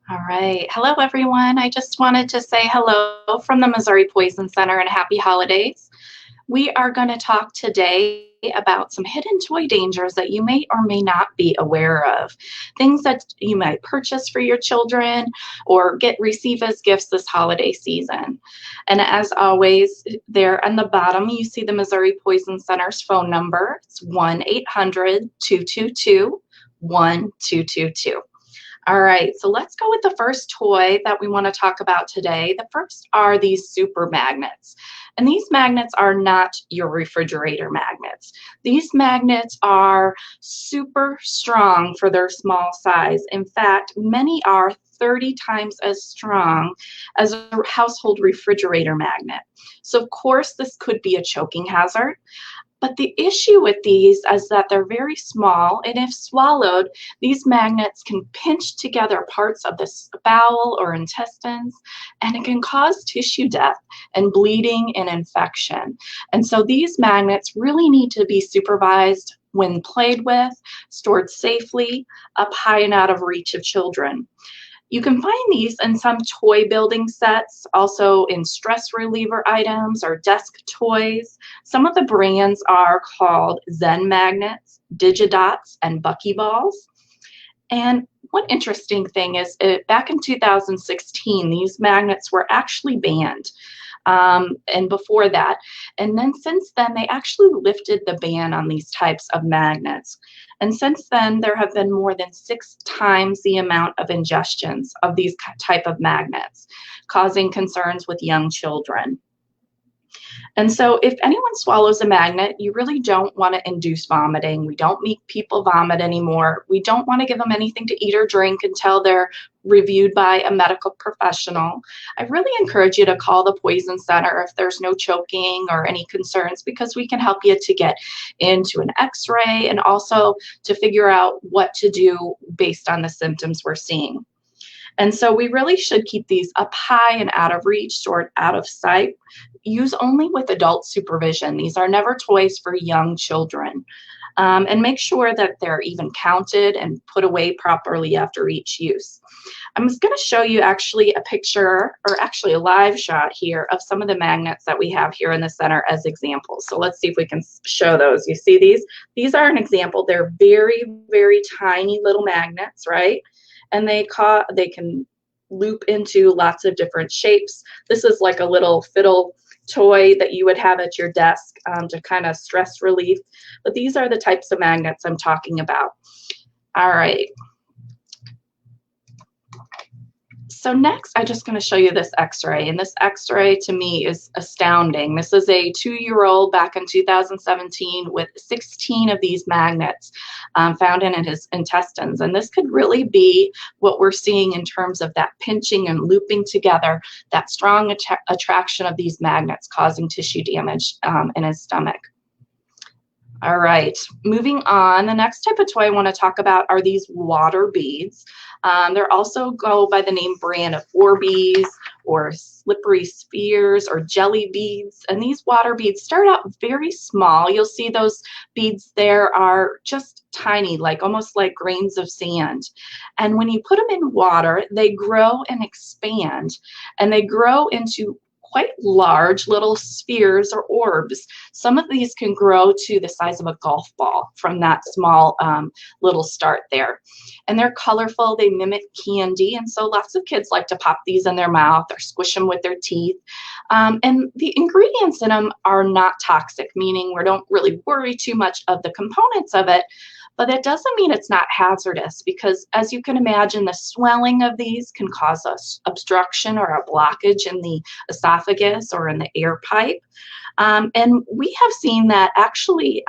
All right. Hello, everyone. I just wanted to say hello from the Missouri Poison Center and happy holidays. We are going to talk today about some hidden toy dangers that you may or may not be aware of. Things that you might purchase for your children or receive as gifts this holiday season. And as always, there on the bottom, you see the Missouri Poison Center's phone number. It's 1-800-222-1222. All right, so let's go with the first toy that we want to talk about today. The first are these super magnets. And these magnets are not your refrigerator magnets. These magnets are super strong for their small size. In fact, many are 30 times as strong as a household refrigerator magnet. So of course, this could be a choking hazard. But the issue with these is that they're very small, and if swallowed, these magnets can pinch together parts of the bowel or intestines, and it can cause tissue death and bleeding and infection. And so these magnets really need to be supervised when played with, stored safely, up high and out of reach of children. You can find these in some toy building sets, also in stress reliever items or desk toys. Some of the brands are called Zen Magnets, Digidots, and Buckyballs. And one interesting thing is back in 2016, these magnets were actually banned. And before that. And then since then, they actually lifted the ban on these types of magnets. And since then, there have been more than 6 times the amount of ingestions of these type of magnets, causing concerns with young children. And so if anyone swallows a magnet, you really don't want to induce vomiting. We don't make people vomit anymore. We don't want to give them anything to eat or drink until they're reviewed by a medical professional. I really encourage you to call the Poison Center if there's no choking or any concerns, because we can help you to get into an x-ray and also to figure out what to do based on the symptoms we're seeing. And so we really should keep these up high and out of reach, stored out of sight. Use only with adult supervision. These are never toys for young children. And make sure that they're even counted and put away properly after each use. I'm just going to show you actually a picture, or actually a live shot here, of some of the magnets that we have here in the center as examples. So let's see if we can show those. You see these? These are an example. They're very, very tiny little magnets, right? And they can loop into lots of different shapes. This is like a little fiddle toy that you would have at your desk to kind of stress relief. But these are the types of magnets I'm talking about. All right. So next, I'm just going to show you this x-ray, and this x-ray to me is astounding. This is a 2-year-old back in 2017 with 16 of these magnets found in his intestines, and this could really be what we're seeing in terms of that pinching and looping together, that strong attraction of these magnets causing tissue damage in his stomach. All right, moving on. The next type of toy I want to talk about are these water beads. They also go by the name brand of Orbeez or slippery spheres or jelly beads. And these water beads start out very small. You'll see those beads there are just tiny, like almost like grains of sand. And when you put them in water, they grow and expand, and they grow into quite large little spheres or orbs. Some of these can grow to the size of a golf ball from that small little start there. And they're colorful, they mimic candy, and so lots of kids like to pop these in their mouth or squish them with their teeth. And the ingredients in them are not toxic, meaning we don't really worry too much of the components of it. But that doesn't mean it's not hazardous, because as you can imagine, the swelling of these can cause us obstruction or a blockage in the esophagus or in the air pipe. And we have seen that actually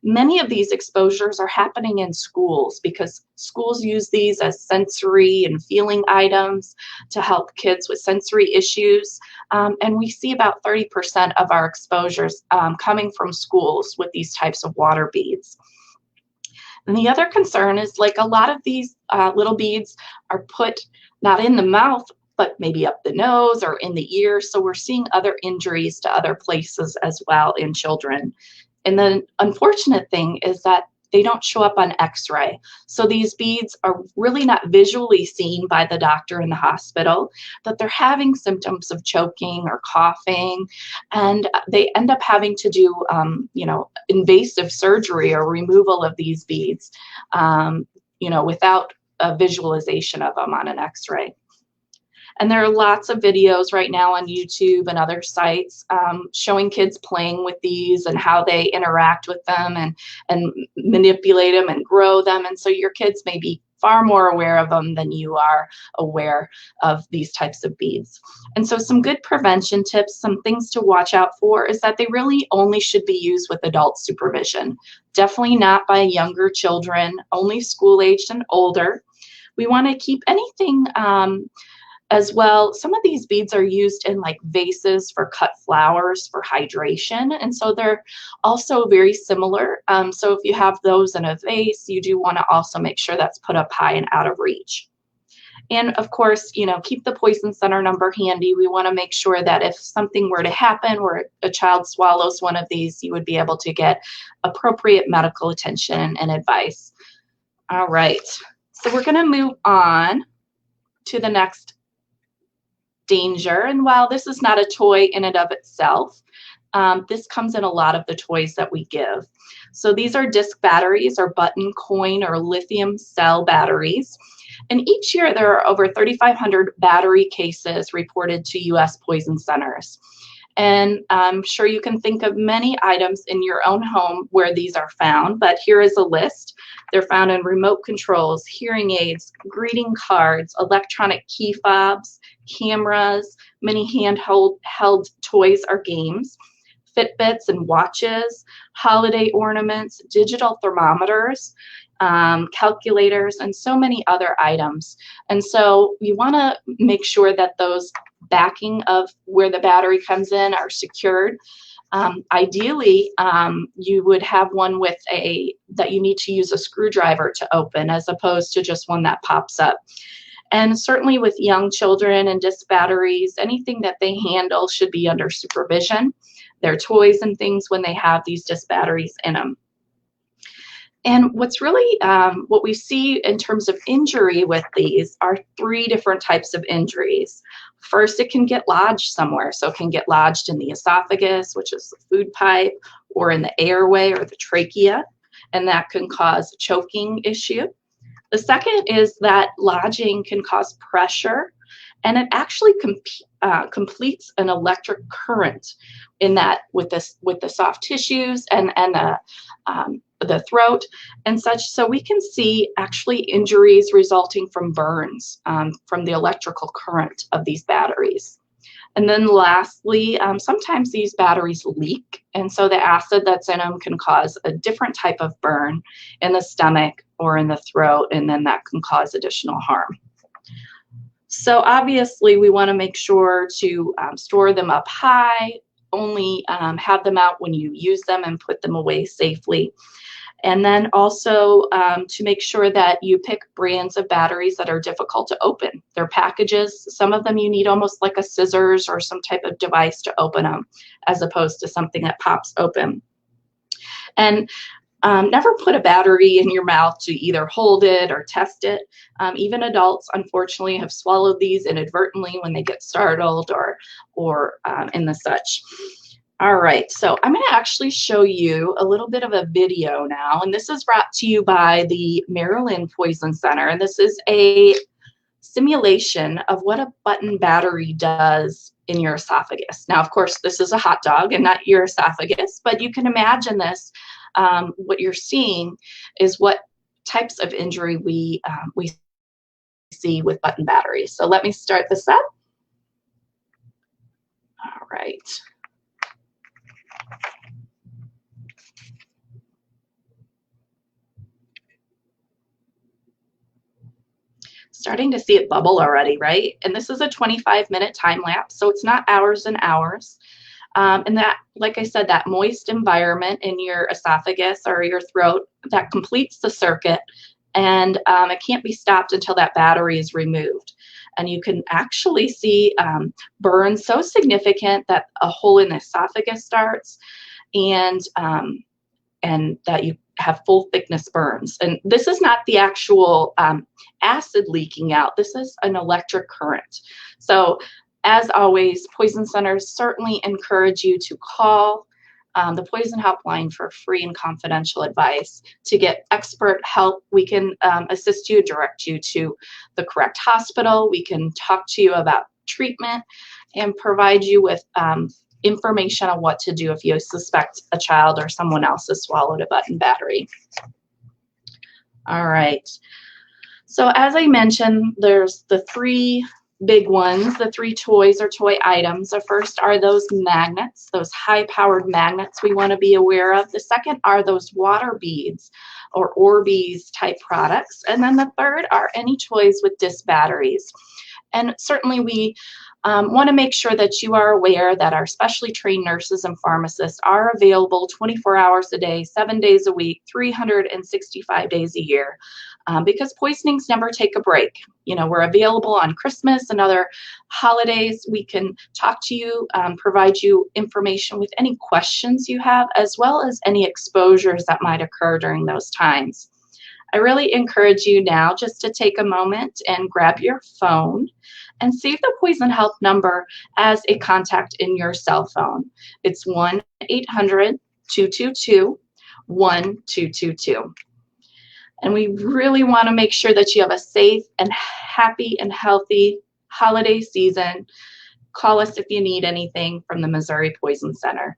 many of these exposures are happening in schools, because schools use these as sensory and feeling items to help kids with sensory issues. And we see about 30% of our exposures coming from schools with these types of water beads. And the other concern is, like, a lot of these little beads are put not in the mouth, but maybe up the nose or in the ear. So we're seeing other injuries to other places as well in children. And the unfortunate thing is that they don't show up on x-ray. So these beads are really not visually seen by the doctor in the hospital, that they're having symptoms of choking or coughing, and they end up having to do, invasive surgery or removal of these beads, without a visualization of them on an x-ray. And there are lots of videos right now on YouTube and other sites showing kids playing with these and how they interact with them and manipulate them and grow them. And so your kids may be far more aware of them than you are aware of these types of beads. And so some good prevention tips, some things to watch out for, is that they really only should be used with adult supervision. Definitely not by younger children, only school-aged and older. We want to keep anything as well. Some of these beads are used in like vases for cut flowers for hydration, and so they're also very similar. So if you have those in a vase, you do want to also make sure that's put up high and out of reach. And of course, keep the Poison Center number handy. We want to make sure that if something were to happen where a child swallows one of these, you would be able to get appropriate medical attention and advice. All right, so we're going to move on to the next danger. And while this is not a toy in and of itself, this comes in a lot of the toys that we give. So these are disc batteries or button, coin, or lithium cell batteries. And each year there are over 3,500 battery cases reported to U.S. poison centers. And I'm sure you can think of many items in your own home where these are found, but here is a list. They're found in remote controls, hearing aids, greeting cards, electronic key fobs, cameras, many handheld toys or games, Fitbits and watches, holiday ornaments, digital thermometers, calculators, and so many other items. And so we want to make sure that those backing of where the battery comes in are secured. Ideally, you would have one with that you need to use a screwdriver to open, as opposed to just one that pops up. And certainly with young children and disc batteries, anything that they handle should be under supervision. Their toys and things when they have these disc batteries in them. And what's really, what we see in terms of injury with these are 3 different types of injuries. First, it can get lodged somewhere. So it can get lodged in the esophagus, which is the food pipe, or in the airway or the trachea, and that can cause a choking issue. The second is that lodging can cause pressure, and it actually completes an electric current in that with the soft tissues and the throat and such. So we can see actually injuries resulting from burns from the electrical current of these batteries. And then lastly, sometimes these batteries leak, and so the acid that's in them can cause a different type of burn in the stomach or in the throat, and then that can cause additional harm. So obviously we want to make sure to store them up high, only have them out when you use them, and put them away safely. And then also to make sure that you pick brands of batteries that are difficult to open. Their packages, some of them you need almost like a scissors or some type of device to open them, as opposed to something that pops open. And never put a battery in your mouth to either hold it or test it. Even adults, unfortunately, have swallowed these inadvertently when they get startled or in the such. All right, so I'm going to actually show you a little bit of a video now, and this is brought to you by the Maryland Poison Center, and this is a simulation of what a button battery does in your esophagus. Now, of course, this is a hot dog and not your esophagus, but you can imagine this. What you're seeing is what types of injury we see with button batteries. So let me start this up. All right. Starting to see it bubble already, right? And this is a 25-minute time lapse, so it's not hours and hours. And that, like I said, that moist environment in your esophagus or your throat, that completes the circuit, and it can't be stopped until that battery is removed. And you can actually see burns so significant that a hole in the esophagus starts, and that you have full thickness burns. And this is not the actual acid leaking out. This is an electric current. So as always, poison centers certainly encourage you to call the poison helpline for free and confidential advice. To get expert help, we can assist you, direct you to the correct hospital. We can talk to you about treatment and provide you with information on what to do if you suspect a child or someone else has swallowed a button battery. All right. So as I mentioned, there's the three big ones, the three toys or toy items. The first are those magnets, those high-powered magnets we want to be aware of. The second are those water beads or Orbeez type products. And then the third are any toys with disc batteries. And certainly we want to make sure that you are aware that our specially trained nurses and pharmacists are available 24 hours a day, 7 days a week, 365 days a year, because poisonings never take a break. You know, we're available on Christmas and other holidays. We can talk to you, provide you information with any questions you have, as well as any exposures that might occur during those times. I really encourage you now just to take a moment and grab your phone and save the Poison Help number as a contact in your cell phone. It's 1-800-222-1222. And we really want to make sure that you have a safe and happy and healthy holiday season. Call us if you need anything from the Missouri Poison Center.